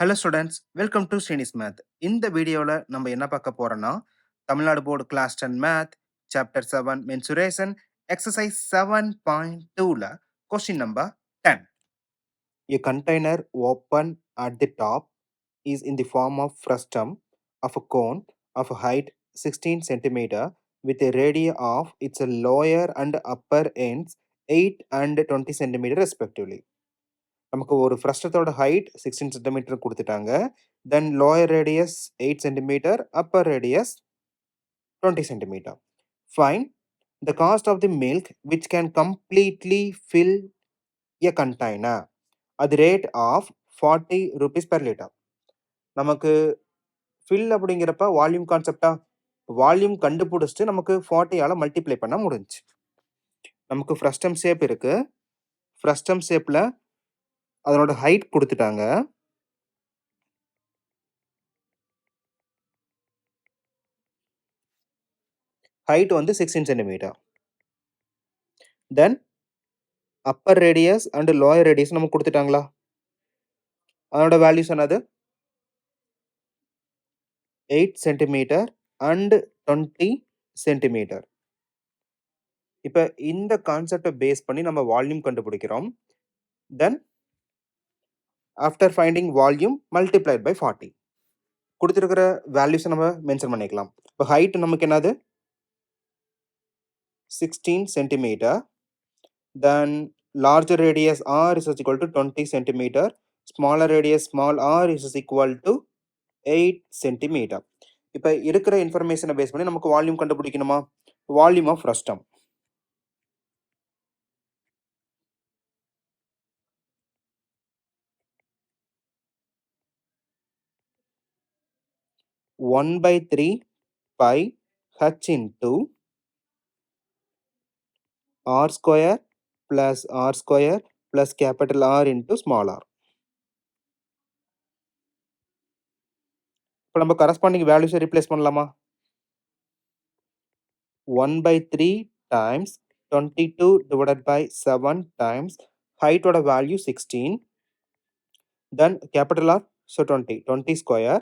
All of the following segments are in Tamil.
Hello students, welcome to Srinis math. இந்த வீடியோவில் நம்ம என்ன பார்க்க போறோம்னா, Tamil Nadu board class 10 math chapter 7 mensuration exercise 7.2ல question number 10. A container open at the top is in the form of frustum of a cone of a height 16 centimeter with a radius of its lower and upper ends 8 and 20 centimeter respectively. நமக்கு ஒரு ஃப்ரஸ்டத்தோட ஹைட் 16 சென்டிமீட்டர் கொடுத்துட்டாங்க. Then lower radius 8 centimetre, upper radius 20 centimetre. Find the cost of the milk which can completely fill a container அது rate of 40 rupees per liter. நமக்கு ஃபில் அப்படிங்கிறப்ப வால்யூம் கான்செப்டா, வால்யூம் கண்டுபிடிச்சிட்டு நமக்கு 40ஆல மல்டிப்ளை பண்ண முடிஞ்சுச்சு. நமக்கு ஃப்ரஸ்டம் ஷேப் இருக்கு. ஃப்ரஸ்டம் ஷேப்பில் அதனோட ஹைட் கொடுத்துட்டாங்க. ஹைட் வந்து 16 centimetre. Then upper radius and lower radius நமக்கு கொடுத்துட்டாங்களா? அதனோட வேல்யூஸ் என்னது? 8 சென்டிமீட்டர் அண்ட் 20 சென்டிமீட்டர். இப்போ இந்த கான்செப்டை பேஸ் பண்ணி நம்ம வால்யூம் கண்டுபிடிக்கிறோம். Then after finding volume multiplied by 40 கொடுத்துருக்கிற வேல்யூஸை நம்ம மென்ஷன் பண்ணிக்கலாம். இப்போ ஹைட் நமக்கு என்னது? 16 centimeter. Then larger radius r is equal to 20 centimeter. Smaller radius small r is equal to 8 centimeter. இப்போ இருக்கிற இன்ஃபர்மேஷனை பேஸ் பண்ணி நமக்கு வால்யூம் கண்டுபிடிக்கணுமா? Volume of frustum one by 3 pi h into r square plus r square plus capital R into small r. இப்போ நம்ம கரஸ்பாண்டிங் வேல்யூஸை ரீப்ளேஸ் பண்ணலாமா? 1 by 3 times 22 divided by 7 times height oda value 16, then capital R, so 20 square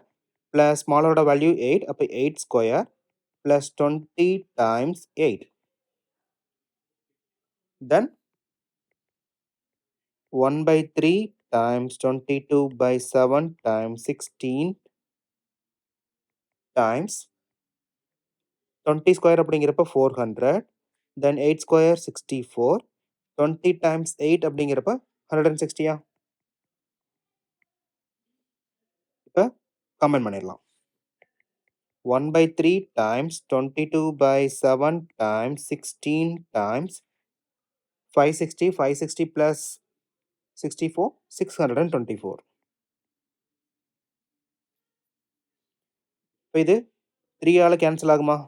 plus small oda value 8, அப்ப 8 square plus 20 times 8, then 1 by 3 times 22 by 7 times 16 times 20 square அப்படிங்கிறப்ப 400, then 8 square 64, 20 times 8 அப்படிங்கிறப்ப 160. இப்போ கமெண்ட் பண்ணிடலாம். 1 by 3 times 22 by 7 times 16 times 560 plus 64, 624. இப்போ இது 3ஆல கேன்சல் ஆகுமா?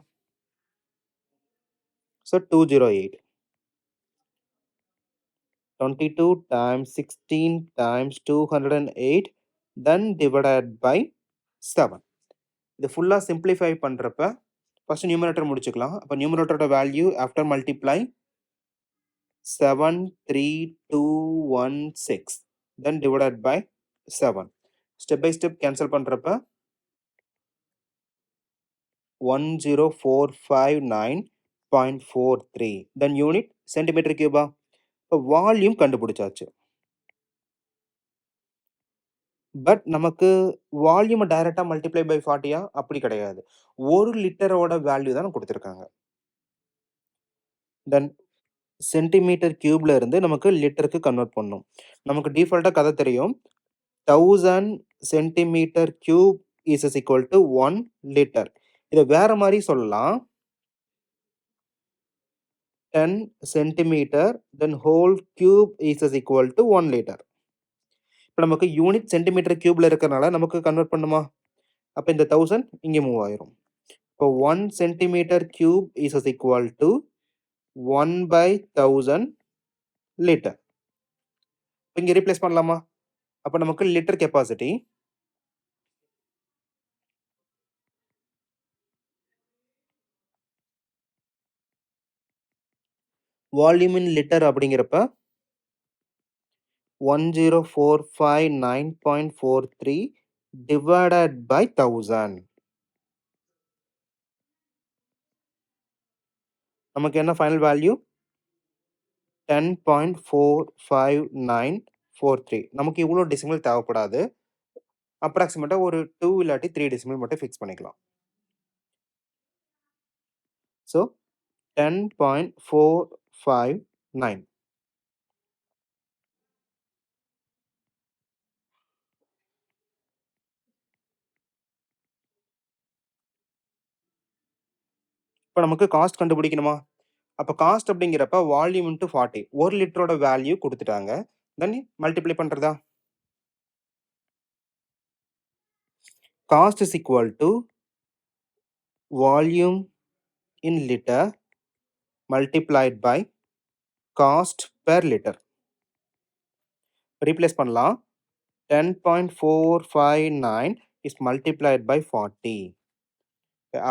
So 208. 22 times 16 times 208 then divided by 7. இது ஃபுல்லாக சிம்பிளிஃபை பண்ணுறப்ப ஃபர்ஸ்ட் நியூமரேட்டர் முடிச்சுக்கலாம். அப்போ நியூமரேட்டரோட value after multiply 73216 then divided by 7. Step by step cancel பண்ணுறப்ப 10459.43 then யூனிட் சென்டிமீட்டர் கியூபா. இப்போ வால்யூம் கண்டுபிடிச்சாச்சு. பட் நமக்கு வால்யூமை டைரெக்டாக மல்டிப்ளை பை 40 அப்படி கிடையாது. 1 லிட்டரோட வேல்யூ தான் கொடுத்துருக்காங்க. தென் சென்டிமீட்டர் கியூப்ல இருந்து நமக்கு லிட்டருக்கு கன்வெர்ட் பண்ணணும். நமக்கு டிஃபால்ட்டாக கதை தெரியும். 1000 centimetre cube is equal to 1 litre. இதை வேற மாதிரி சொல்லலாம். 10 centimetre then whole cube is equal to 1 litre. இப்போ நமக்கு யூனிட் சென்டிமீட்டர் கியூப்ல இருக்கிறனால நமக்கு கன்வெர்ட் பண்ணுமா? அப்போ இந்த 1000 இங்கே மூவ் ஆயிரும். இப்போ 1 centimetre cube is equal to 1 by 1000 litre. இங்கே ரீப்ளேஸ் பண்ணலாமா? அப்போ நமக்கு litre capacity volume in litre அப்படிங்கிறப்ப 10459.43 divided by 1000. நமக்கு என்ன ஃபைனல் வேல்யூ? 10.45943. நமக்கு இவ்வளோ டெசிமல் தேவைப்படாது. அப்ராக்ஸிமேட்டா ஒரு 2 இல்லாட்டி 3 டெசிமல் மட்டும் ஃபிக்ஸ் பண்ணிக்கலாம். ஸோ 10.459. இப்போ நமக்கு காஸ்ட் கண்டுபிடிக்கணுமா? அப்போ காஸ்ட் அப்படிங்கிறப்ப வால்யூம் இன்டு 40. 1 லிட்டரோட வேல்யூ குடுத்துட்டாங்க. தென் மல்டிப்ளை பண்றதா? Cost is equal to volume in litre multiplied by cost per litre. Replace பண்ணலாம். 10.459 is multiplied by 40.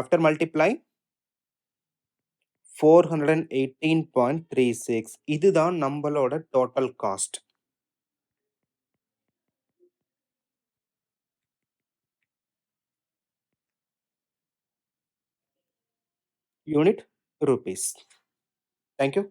After multiply 418.36. இதுதான் நம்மளோட total cost. Unit rupees. Thank you.